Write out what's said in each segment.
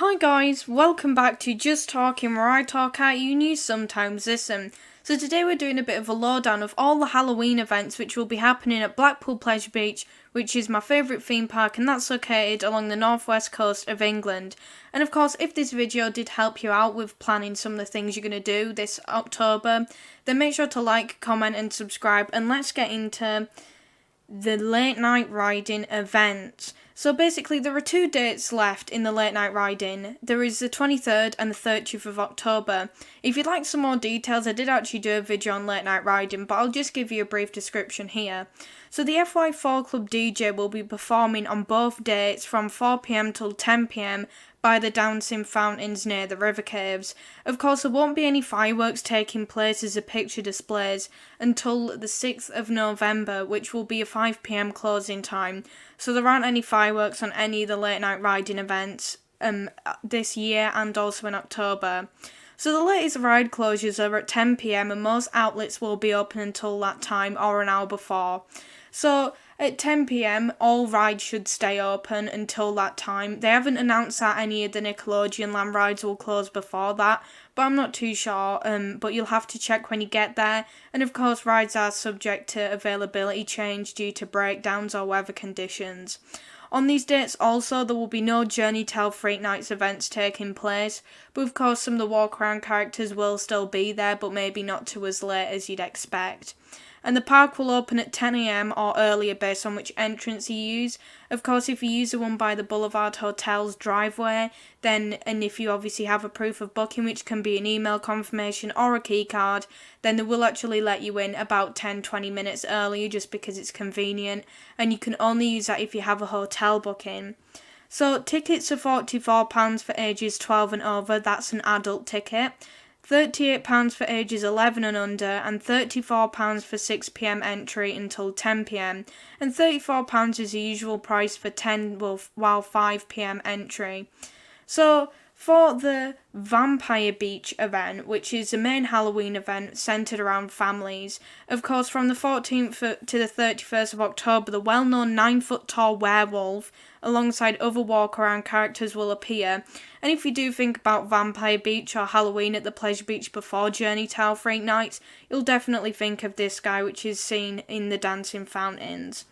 Hi guys, welcome back to Just Talking, where I talk at you and you sometimes listen. So today we're doing a bit of a lowdown of all the Halloween events which will be happening at Blackpool Pleasure Beach, which is my favourite theme park, and that's located along the northwest coast of England. And of course, if this video did help you out with planning some of the things you're going to do this October, then make sure to like, comment and subscribe, and let's get into the late night riding event. So basically there are two dates left in the late night riding. There is the 23rd and the 30th of October. If you'd like some more details, I did actually do a video on late night riding, but I'll just give you a brief description here. So the FY4 Club DJ will be performing on both dates from 4pm till 10pm by the dancing fountains near the river caves. Of course, there won't be any fireworks taking place as the picture displays until the 6th of November, which will be a 5pm closing time. So there aren't any fireworks on any of the late night riding events this year and also in October. So the latest ride closures are at 10pm and most outlets will be open until that time or an hour before. So at 10pm, all rides should stay open until that time. They haven't announced that any of the Nickelodeon land rides will close before that, but I'm not too sure, but you'll have to check when you get there. And of course, rides are subject to availability change due to breakdowns or weather conditions. On these dates also, there will be no Journey Tell Freak Nights events taking place, but of course some of the walk around characters will still be there, but maybe not to as late as you'd expect. And the park will open at 10am or earlier based on which entrance you use. Of course, if you use the one by the Boulevard Hotel's driveway, and if you obviously have a proof of booking, which can be an email confirmation or a key card, then they will actually let you in about 10-20 minutes earlier just because it's convenient, and you can only use that if you have a hotel booking. So tickets are £44 for ages 12 and over, that's an adult ticket. £38 for ages 11 and under, and £34 for 6pm entry until 10pm, and £34 is the usual price for 10 while 5pm entry. So for the Vampire Beach event, which is the main Halloween event centred around families, of course from the 14th to the 31st of October, the well-known 9-foot tall werewolf alongside other walk-around characters will appear. And if you do think about Vampire Beach or Halloween at the Pleasure Beach before Journey Tell Freak Nights, you'll definitely think of this guy, which is seen in the dancing fountains.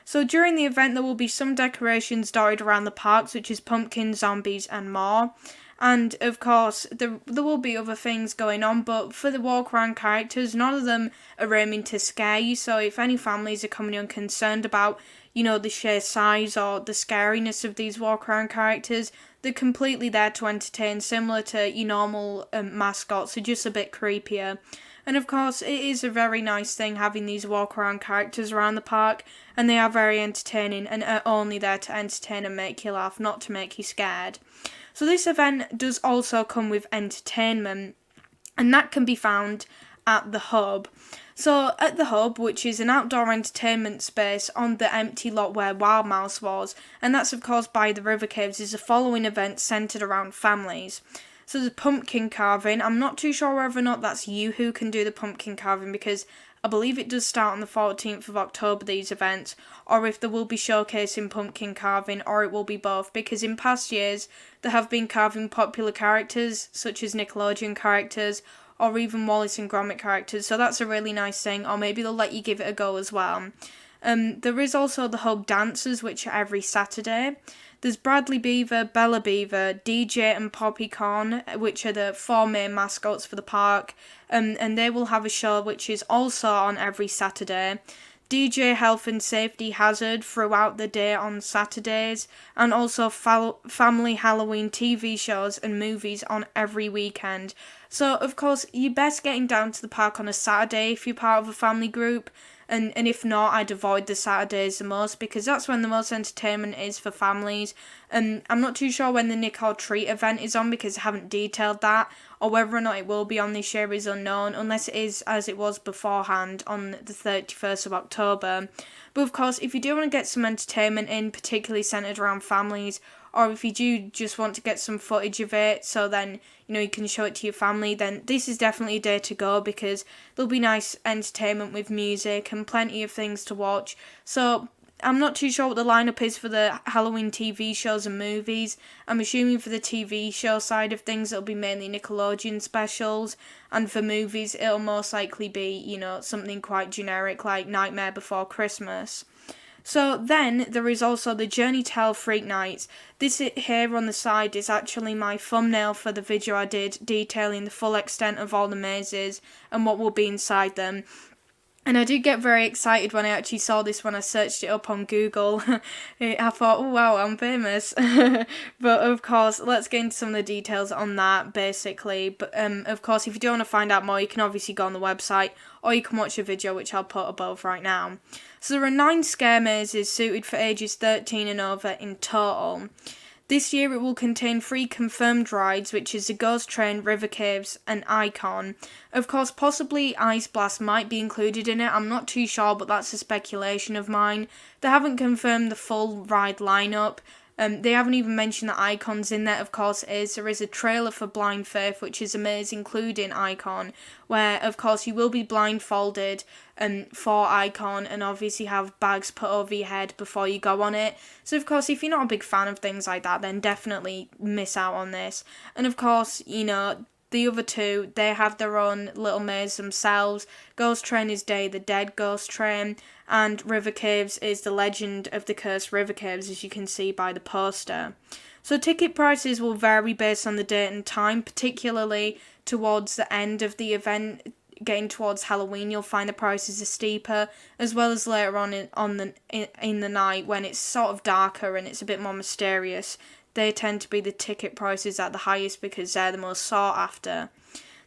So during the event there will be some decorations dotted around the park, such as pumpkins, zombies and more. And of course there will be other things going on, but for the walk around characters, none of them are aiming to scare you. So if any families are coming in concerned about, the sheer size or the scariness of these walk around characters, they're completely there to entertain, similar to your normal mascots, they're just a bit creepier. And of course, it is a very nice thing having these walk-around characters around the park, and they are very entertaining and are only there to entertain and make you laugh, not to make you scared. So this event does also come with entertainment, and that can be found at the Hub. So at the Hub, which is an outdoor entertainment space on the empty lot where Wild Mouse was, and that's of course by the river caves, is the following event centred around families. So there's pumpkin carving. I'm not too sure whether or not that's you who can do the pumpkin carving, because I believe it does start on the 14th of October, these events, or if there will be showcasing pumpkin carving, or it will be both, because in past years there have been carving popular characters such as Nickelodeon characters or even Wallace and Gromit characters, so that's a really nice thing, or maybe they'll let you give it a go as well. There is also the Hub Dancers, which are every Saturday. There's Bradley Beaver, Bella Beaver, DJ and Poppycorn, which are the four main mascots for the park, and they will have a show which is also on every Saturday. DJ Health and Safety Hazard throughout the day on Saturdays, and also family Halloween TV shows and movies on every weekend. So of course you're best getting down to the park on a Saturday if you're part of a family group, and if not, I'd avoid the Saturdays the most, because that's when the most entertainment is for families. I'm not too sure when the Nick or Treat event is on, because I haven't detailed that, or whether or not it will be on this year is unknown, unless it is as it was beforehand on the 31st of October. But of course, if you do want to get some entertainment in, particularly centred around families, or if you do just want to get some footage of it, so then you can show it to your family, then this is definitely a day to go, because there'll be nice entertainment with music and plenty of things to watch. So I'm not too sure what the lineup is for the Halloween TV shows and movies. I'm assuming for the TV show side of things, it'll be mainly Nickelodeon specials, and for movies, it'll most likely be, something quite generic like Nightmare Before Christmas. So then there is also the Journey to Hell Freak Nights. This here on the side is actually my thumbnail for the video I did detailing the full extent of all the mazes and what will be inside them. And I did get very excited when I actually saw this when I searched it up on Google. I thought, oh wow, I'm famous. But of course, let's get into some of the details on that, basically. But of course, if you do want to find out more, you can obviously go on the website, or you can watch a video which I'll put above right now. So there are 9 scare mazes suited for ages 13 and over in total. This year it will contain 3 confirmed rides, which is the Ghost Train, River Caves and Icon. Of course, possibly Ice Blast might be included in it, I'm not too sure, but that's a speculation of mine. They haven't confirmed the full ride lineup. They haven't even mentioned that Icon's in there, of course there is a trailer for Blind Faith, which is amazing, including Icon, where of course you will be blindfolded for Icon and obviously have bags put over your head before you go on it. So of course, if you're not a big fan of things like that, then definitely miss out on this. And of course, the other 2, they have their own little maze themselves. Ghost Train is Day of the Dead Ghost Train, and River Caves is the Legend of the Cursed River Caves, as you can see by the poster. So ticket prices will vary based on the date and time, particularly towards the end of the event. Getting towards Halloween, you'll find the prices are steeper, as well as later on in the night when it's sort of darker and it's a bit more mysterious. They tend to be the ticket prices at the highest because they're the most sought after.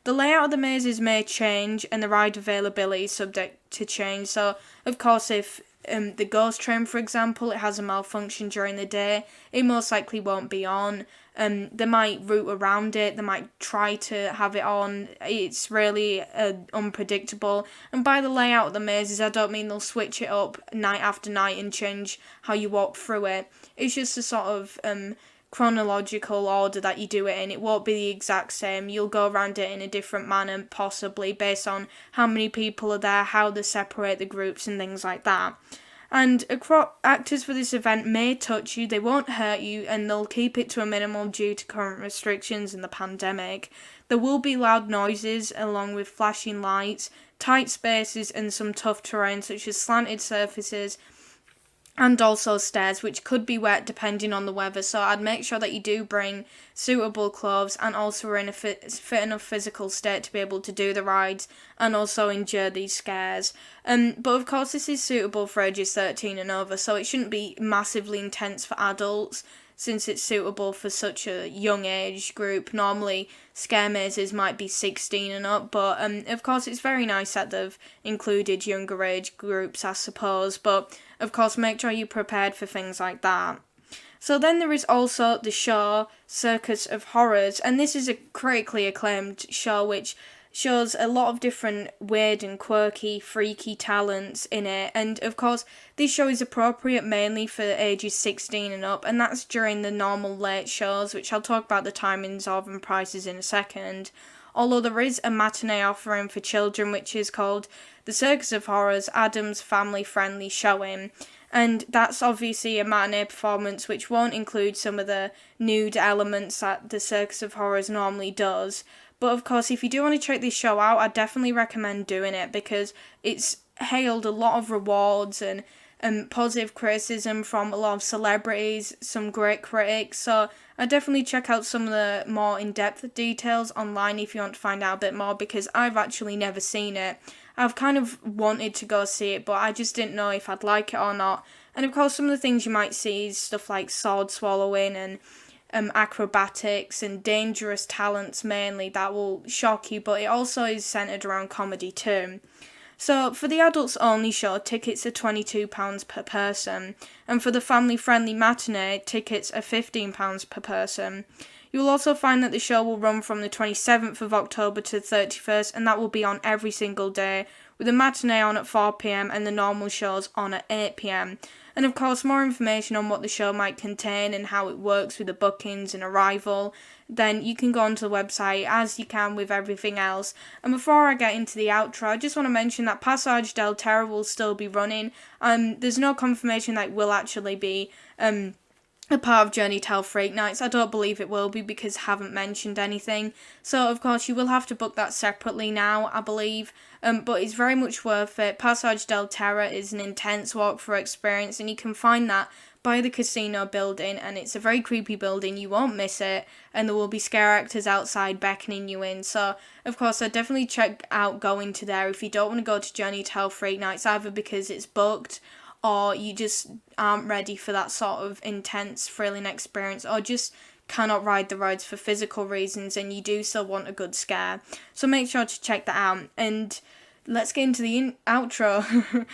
The layout of the mazes may change and the ride availability is subject to change. So, of course, if the Ghost Train, for example, it has a malfunction during the day, it most likely won't be on. They might route around it, they might try to have it on. It's really unpredictable. And by the layout of the mazes, I don't mean they'll switch it up night after night and change how you walk through it. It's just a sort of chronological order that you do it in. It won't be the exact same. You'll go around it in a different manner, possibly based on how many people are there, how they separate the groups and things like that. And actors for this event may touch you, they won't hurt you, and they'll keep it to a minimum due to current restrictions in the pandemic. There will be loud noises along with flashing lights, tight spaces and some tough terrain such as slanted surfaces and also stairs, which could be wet depending on the weather, so I'd make sure that you do bring suitable clothes and also are in a fit enough physical state to be able to do the rides and also endure these scares. But of course this is suitable for ages 13 and over, so it shouldn't be massively intense for adults since it's suitable for such a young age group. Normally scare mazes might be 16 and up, but of course it's very nice that they've included younger age groups, I suppose, but of course make sure you're prepared for things like that. So then there is also the show Circus of Horrors, and this is a critically acclaimed show which shows a lot of different weird and quirky, freaky talents in it, and of course this show is appropriate mainly for ages 16 and up, and that's during the normal late shows, which I'll talk about the timings of and prices in a second. Although there is a matinee offering for children which is called the Circus of Horrors Adam's Family Friendly Showing, and that's obviously a matinee performance which won't include some of the nude elements that the Circus of Horrors normally does. But of course, if you do want to check this show out, I definitely recommend doing it because it's hailed a lot of rewards and positive criticism from a lot of celebrities, some great critics, so I definitely check out some of the more in-depth details online if you want to find out a bit more, because I've actually never seen it. I've kind of wanted to go see it, but I just didn't know if I'd like it or not. And of course, some of the things you might see is stuff like sword swallowing and acrobatics and dangerous talents mainly that will shock you, but it also is centred around comedy too. So for the adults only show, tickets are £22 per person, and for the family friendly matinee, tickets are £15 per person. You will also find that the show will run from the 27th of October to the 31st, and that will be on every single day, with the matinee on at 4 p.m. and the normal shows on at 8 p.m. And of course, more information on what the show might contain and how it works with the bookings and arrival, then you can go onto the website as you can with everything else. And before I get into the outro, I just want to mention that Passage del Terra will still be running. There's no confirmation that it will actually be a part of Journey Tell Freak Nights. I don't believe it will be because I haven't mentioned anything. So, of course, you will have to book that separately now, I believe. But it's very much worth it. Passage del Terra is an intense walkthrough experience, and you can find that by the casino building, and it's a very creepy building. You won't miss it, and there will be scare actors outside beckoning you in. So, of course, I'd definitely check out going to there if you don't want to go to Journey Tell Freak Nights, either because it's booked or you just aren't ready for that sort of intense, thrilling experience, or just cannot ride the rides for physical reasons and you do still want a good scare. So make sure to check that out, and let's get into the outro.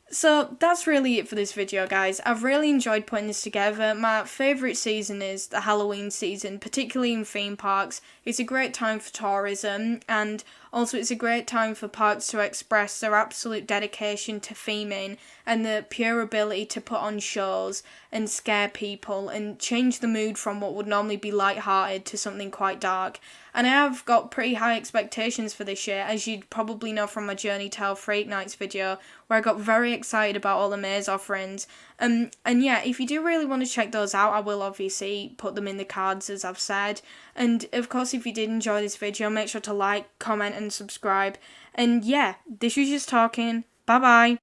So that's really it for this video, guys. I've really enjoyed putting this together. My favourite season is the Halloween season, particularly in theme parks. It's a great time for tourism, and also it's a great time for parks to express their absolute dedication to theming and the pure ability to put on shows and scare people and change the mood from what would normally be light-hearted to something quite dark. And I have got pretty high expectations for this year, as you'd probably know from my Journey Tell Freak Nights video, where I got very excited about all the maze offerings. And yeah, if you do really want to check those out, I will obviously put them in the cards, as I've said. And of course, if you did enjoy this video, make sure to like, comment and subscribe. And yeah, this was just talking. Bye bye.